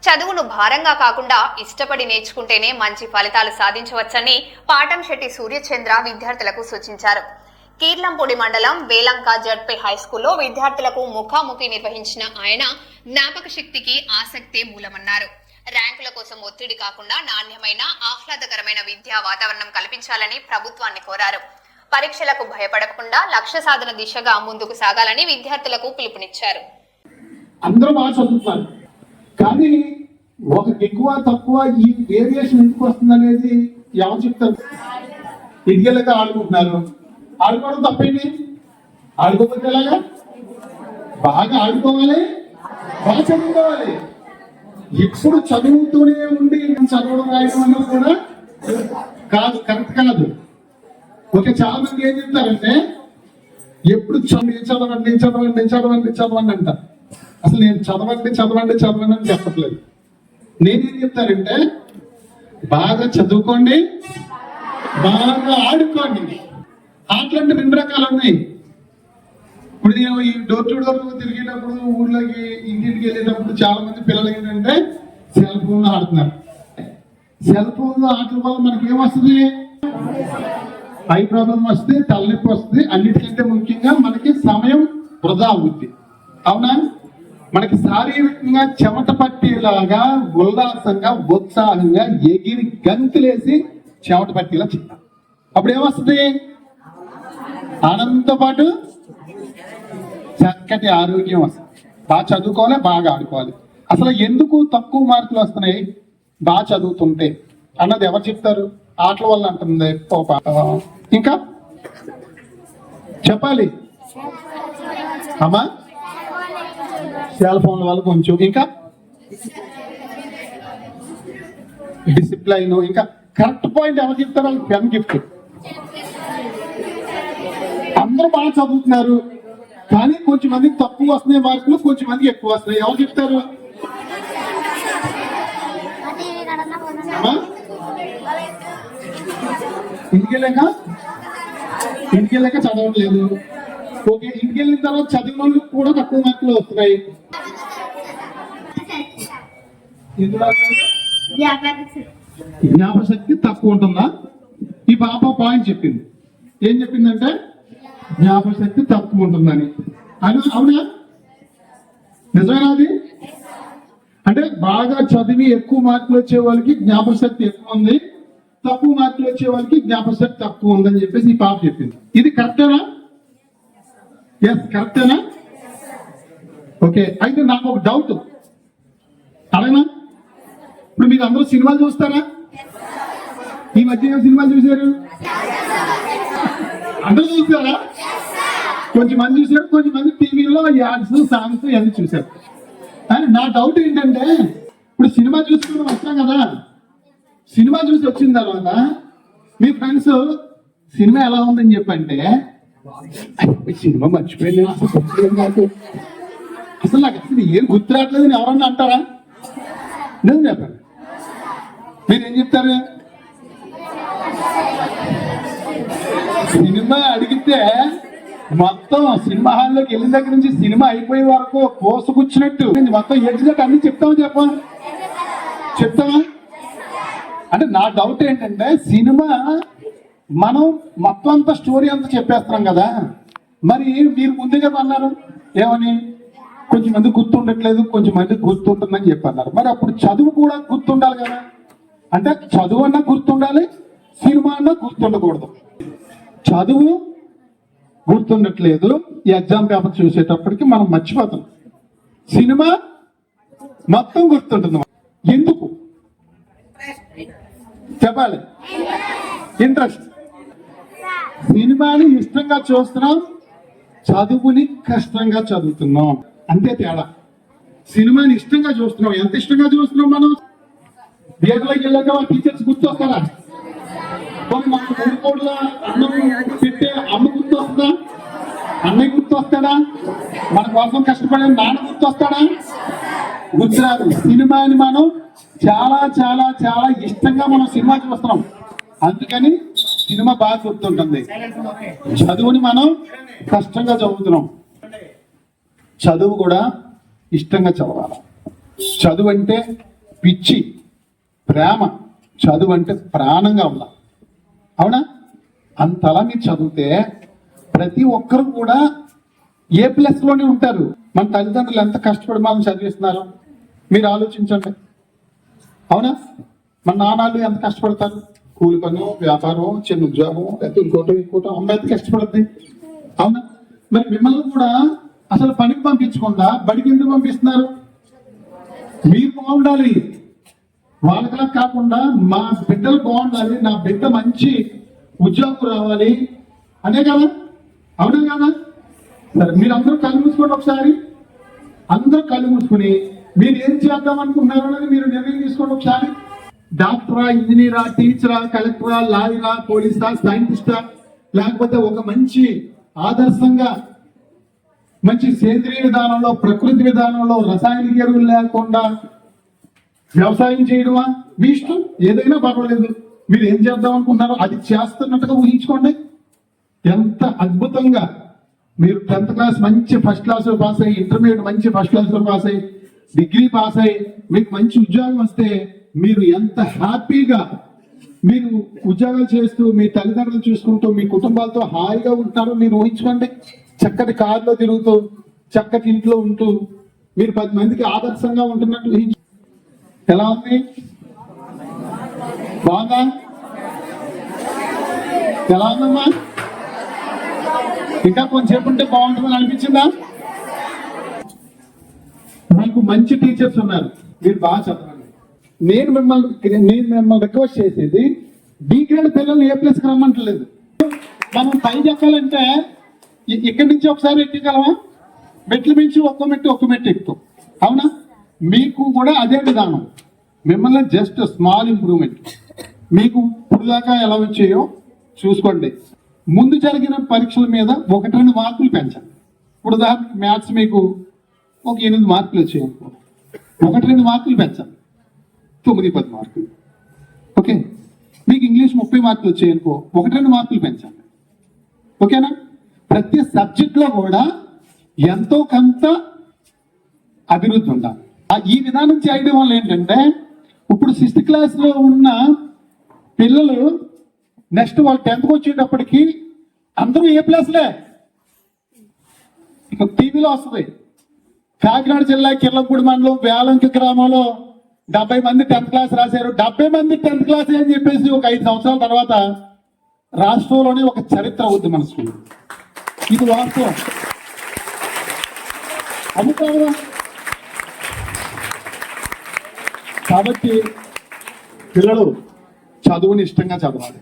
చదువును భారంగా కాకుండా ఇష్టపడి నేర్చుకుంటేనే మంచి ఫలితాలు సాధించవచ్చని పాటంశెట్టి సూర్యచంద్ర విద్యార్థులకు సూచించారు. కీర్లంపూడి మండలం వేలంక జడ్పీ హైస్కూల్లో విద్యార్థులకు ముఖాముఖి నిర్వహించిన ఆయన జ్ఞాపక శక్తికి ఆసక్తే మూలమన్నారు. ర్యాంకుల కోసం ఒత్తిడి కాకుండా నాణ్యమైన ఆహ్లాదకరమైన విద్యా వాతావరణం కల్పించాలని ప్రభుత్వాన్ని కోరారు. పరీక్షలకు భయపడకుండా లక్ష్య సాధన దిశగా ముందుకు సాగాలని విద్యార్థులకు పిలుపునిచ్చారు. అందరూ బాగా చదువుతున్నారు, కానీ ఒకరికి ఎక్కువ తక్కువ ఈ వేరియేషన్ ఎందుకు వస్తుంది అనేది ఎవరు చెప్తారు? ఇదిగేలాగా ఆడుకుంటున్నారు. ఆడుకోవడం తప్పేంటి? ఆడుకోకపోతే ఎలాగా? బాగా ఆడుకోవాలి, బాగా చదువుకోవాలి. ఎప్పుడు చదువుతూనే ఉండి చదవడం రాయడం అన్నది కూడా కాదు, కరెక్ట్ కాదు. ఓకే, చాలా మంది ఏం చెప్తారంటే ఎప్పుడు చదవండి చదవండి చదవండి చదవండి అంటారు. అసలు నేను చదవండి చదవండి చదవండి అని చెప్పట్లేదు. నేనేం చెప్తానంటే బాగా చదువుకోండి, బాగా ఆడుకోండి. ఆటలంటే 2 రకాలు ఉన్నాయి. ఇప్పుడు నేను ఈ డోర్ టు డోర్ తిరిగేటప్పుడు ఊళ్ళోకి ఇంటికి వెళ్ళేటప్పుడు చాలా మంది పిల్లలు ఏంటంటే సెల్ ఫోన్ లో ఆడుతున్నారు. సెల్ ఫోన్ లో ఆటల వల్ల మనకి ఏమొస్తుంది? ఐ ప్రాబ్లం వస్తే, తలనొప్పి వస్తుంది. అన్నిటికంటే ముఖ్యంగా మనకి సమయం వృధా అవుద్ది. అవునా? మనకి శారీరకంగా చెమట పట్టేలాగా ఉల్లాసంగా ఉత్సాహంగా ఎగిరి గంతులేసి చెమట పట్టేలా చెప్తాం. అప్పుడు ఏమొస్తుంది? ఆనందంతో పాటు చక్కటి ఆరోగ్యం వస్తుంది. బాగా చదువుకోవాలి, బాగా ఆడుకోవాలి. అసలు ఎందుకు తక్కువ మార్కులు వస్తున్నాయి బాగా చదువుతుంటే అన్నది ఎవరు చెప్తారు? ఆటల వల్ల అంటుంది. ఇంకా చెప్పాలి అమ్మా, సెల్ ఫోన్ల వల్ల కొంచెం, ఇంకా డిసిప్లైన్, ఇంకా కరెక్ట్ పాయింట్ ఎవరు చెప్తారు? వాళ్ళకి పెన్ గిఫ్ట్. అందరూ బాగా చదువుతున్నారు, కానీ కొంచెం మందికి తక్కువ వస్తున్నాయి మార్కులు, కొంచెం మందికి ఎక్కువ వస్తున్నాయి. ఎవరు చెప్తారు? ఇంటికెళ్ళాక చదవట్లేదు. ఓకే, ఇంటికి వెళ్ళిన తర్వాత చదివిన వాళ్ళకి కూడా తక్కువ మార్కులు వస్తున్నాయి. జ్ఞాపశక్తి తక్కువ ఉంటుందా? ఈ పాప పాయింట్ చెప్పింది. ఏం చెప్పిందంటే జ్ఞాపశక్తి తక్కువ ఉంటుందని. అవునా? నిజమేనా అది? అంటే బాగా చదివి ఎక్కువ మార్కులు వచ్చే వాళ్ళకి జ్ఞాపశక్తి ఎక్కువ ఉంది, తక్కువ మార్కులు వచ్చే వాళ్ళకి జ్ఞాపశక్తి తక్కువ ఉందని చెప్పేసి ఈ పాప చెప్పింది. ఇది కరెక్టేనా? ఎస్, కరెక్టేనా? ఓకే, అయితే నాకు ఒక డౌట్ అడగనా? ఇప్పుడు మీరు అందరూ సినిమాలు చూస్తారా? ఈ మధ్య ఏం సినిమాలు చూశారు? అందరూ చూసారా? కొంచెం మంది చూసారు, కొంచెం మంది టీవీలో యాడ్స్, సాంగ్స్ ఇవన్నీ చూశారు. నా డౌట్ ఏంటంటే ఇప్పుడు సినిమా చూసుకుని వస్తాం కదా, సినిమా చూసి వచ్చిన తర్వాత మీ ఫ్రెండ్స్ సినిమా ఎలా ఉందని చెప్పంటే సినిమా మర్చిపోయింది నాకు, అసలు నాకు అసలు ఏం గుర్తురాట్లేదని ఎవరన్నా అంటారా? నేను చెప్పండి, మీరేం చెప్తారు? సినిమా అడిగితే మొత్తం సినిమా హాల్లోకి వెళ్ళిన దగ్గర నుంచి సినిమా అయిపోయే వరకు కోసుకొచ్చినట్టు మొత్తం ఎడ్జినట్టు అన్ని చెప్తామా? అంటే నా డౌట్ ఏంటంటే సినిమా మనం మొత్తం అంతా స్టోరీ అంతా చెప్పేస్తున్నాం కదా, మరి మీరు ముందే కదా అన్నారు ఏమని? కొంచెం మంది గుర్తుండట్లేదు, కొంచెం మంది గుర్తుంటుందని చెప్పన్నారు. మరి అప్పుడు చదువు కూడా గుర్తుండాలి కదా. అంటే చదువు అన్నా గుర్తుండాలి, సినిమా అన్నా గుర్తుండకూడదు. చదువు గుర్తుండట్లేదు, ఈ ఎగ్జామ్ పేపర్ చూసేటప్పటికి మనం మర్చిపోతాం. సినిమా మొత్తం గుర్తుంటుంది. ఎందుకు చెప్పాలి? ఇంట్రెస్ట్. సినిమాని ఇష్టంగా చూస్తున్నాం, చదువుని కష్టంగా చదువుతున్నాం, అంతే తేడా. సినిమాని ఇష్టంగా చూస్తున్నాం. ఎంత ఇష్టంగా చూస్తున్నాం మనం? థియేటర్లోకి వెళ్ళాక టీచర్స్ గుర్తొస్తారా? మనకు 3 కోట్ల అన్నం పెట్టే అమ్మ గుర్తొస్తుందా? అన్నయ్య గుర్తొస్తాడా? మన కోసం కష్టపడే నాన్న గుర్తొస్తాడా? గుర్తురాదు. సినిమాని మనం చాలా చాలా చాలా ఇష్టంగా మనం సినిమా చూస్తున్నాం, అందుకని సినిమా బాగా గుర్తుంటుంది. చదువుని మనం కష్టంగా చదువుతున్నాం. చదువు కూడా ఇష్టంగా చదవాలి. చదువు అంటే పిచ్చి, ప్రేమ, చదువు అంటే ప్రాణంగా ఉండాలి. అవునా? అంతలా మీరు చదివితే ప్రతి ఒక్కరు కూడా A+లోనే ఉంటారు. మన తల్లిదండ్రులు ఎంత కష్టపడి మనం చదివిస్తున్నారు మీరు ఆలోచించండి. అవునా? మన నాన్నలు ఎంత కష్టపడతారు, కూలి పని, వ్యాపారం, చిన్న ఉద్యోగం, లేకపోతే ఇంకోటి అమ్మాయి ఎంత కష్టపడుతుంది. అవునా? మరి మిమ్మల్ని కూడా అసలు పనికి పంపించకుండా బడికి ఎందుకు పంపిస్తున్నారు? మీరు బాగుండాలి, వాళ్ళకలా కాకుండా మా బిడ్డలు బాగుండాలి, నా బిడ్డ మంచి ఉద్యోగం రావాలి అనే కదా. అవునా కదా? సరే, మీరు అందరూ కళ్ళు మూసుకోండి ఒకసారి. అందరూ కళ్ళు మూసుకుని మీరు ఏం చేద్దాం అనుకుంటున్నారు అనేది మీరు నిర్ణయం తీసుకోండి ఒకసారి. డాక్టరా, ఇంజనీరా, టీచరా, కలెక్టరా, లాయరా, పోలీసా, సైంటిస్టా, లేకపోతే ఒక మంచి ఆదర్శంగా మంచి సేంద్రియ విధానంలో, ప్రకృతి విధానంలో, రసాయనిక ఎరువులు లేకుండా వ్యవసాయం చేయడమా? మీ ఇష్టం, ఏదైనా పర్వాలేదు. మీరు ఏం చేద్దాం అనుకుంటున్నారో అది చేస్తున్నట్టుగా ఊహించుకోండి. ఎంత అద్భుతంగా మీరు 10th క్లాస్ మంచి ఫస్ట్ క్లాస్లో పాస్ అయ్యి, ఇంటర్మీడియట్ మంచి ఫస్ట్ క్లాస్లో పాస్ అయ్యి, డిగ్రీ పాస్ అయ్యి మీకు మంచి ఉద్యోగం వస్తే మీరు ఎంత హ్యాపీగా మీరు ఉద్యోగాలు చేస్తూ మీ తల్లిదండ్రులు చూసుకుంటూ మీ కుటుంబాలతో హాయిగా ఉంటారో మీరు ఊహించుకోండి. చక్కటి కారులో తిరుగుతూ, చక్కటి ఇంట్లో ఉంటూ, మీరు 10 మందికి ఆదర్శంగా ఉంటున్నట్టు ఊహించు. ఎలా ఉంది? బాగా ఎలా ఉందమ్మా? ఇంకా కొంచెంసేపు ఉంటే బాగుంటుందని అనిపించిందా? మీకు మంచి టీచర్స్ ఉన్నారు, మీరు బాగా చదవండి. నేను మిమ్మల్ని రిక్వెస్ట్ చేసేది B గ్రేడ్ పిల్లల్ని A+కి రమ్మంటలేదు. మనం పైకి ఎక్కాలంటే ఇక్కడి నుంచి ఒకసారి ఎక్కగలమా? మెట్లు మించి ఒక్క మెట్టు ఎక్కుతాం. అవునా? మీకు కూడా అదే విధానం. మిమ్మల్ని జస్ట్ స్మాల్ ఇంప్రూవ్మెంట్. మీకు ఇప్పుడు దాకా ఎలా వచ్చాయో చూసుకోండి. ముందు జరిగిన పరీక్షల మీద 1-2 మార్కులు పెంచండి. ఇప్పుడు ఉదాహరణకి మ్యాథ్స్ మీకు ఒక 8 మార్కులు వచ్చాయి అనుకో, 1-2 మార్కులు పెంచండి, 9-10 మార్కులు. ఓకే, మీకు ఇంగ్లీష్ 30 మార్కులు వచ్చాయి అనుకో, 1-2 మార్కులు పెంచండి. ఓకేనా? ప్రతి సబ్జెక్ట్లో కూడా ఎంతో కొంత అభివృద్ధి ఉండాలి. ఈ విధానం చేయడం వల్ల ఏంటంటే ఇప్పుడు 6th క్లాస్లో ఉన్న పిల్లలు నెక్స్ట్ వాళ్ళు 10th వచ్చేటప్పటికి అందరూ A+లే. టీవీలో వస్తుంది, కాకినాడ జిల్లా కిర్లంపూడి మండలం వేలంకి గ్రామంలో 70 మంది 10th క్లాస్ రాశారు. 70 మంది 10th క్లాస్ అని చెప్పేసి ఒక 5 సంవత్సరాల తర్వాత రాష్ట్రంలోనే ఒక చరిత్ర అవుద్ది మన స్కూల్. ఇది వాస్తవం. అది కాదా? కాబట్టి పిల్లలు చదువుని ఇష్టంగా చదవాలి.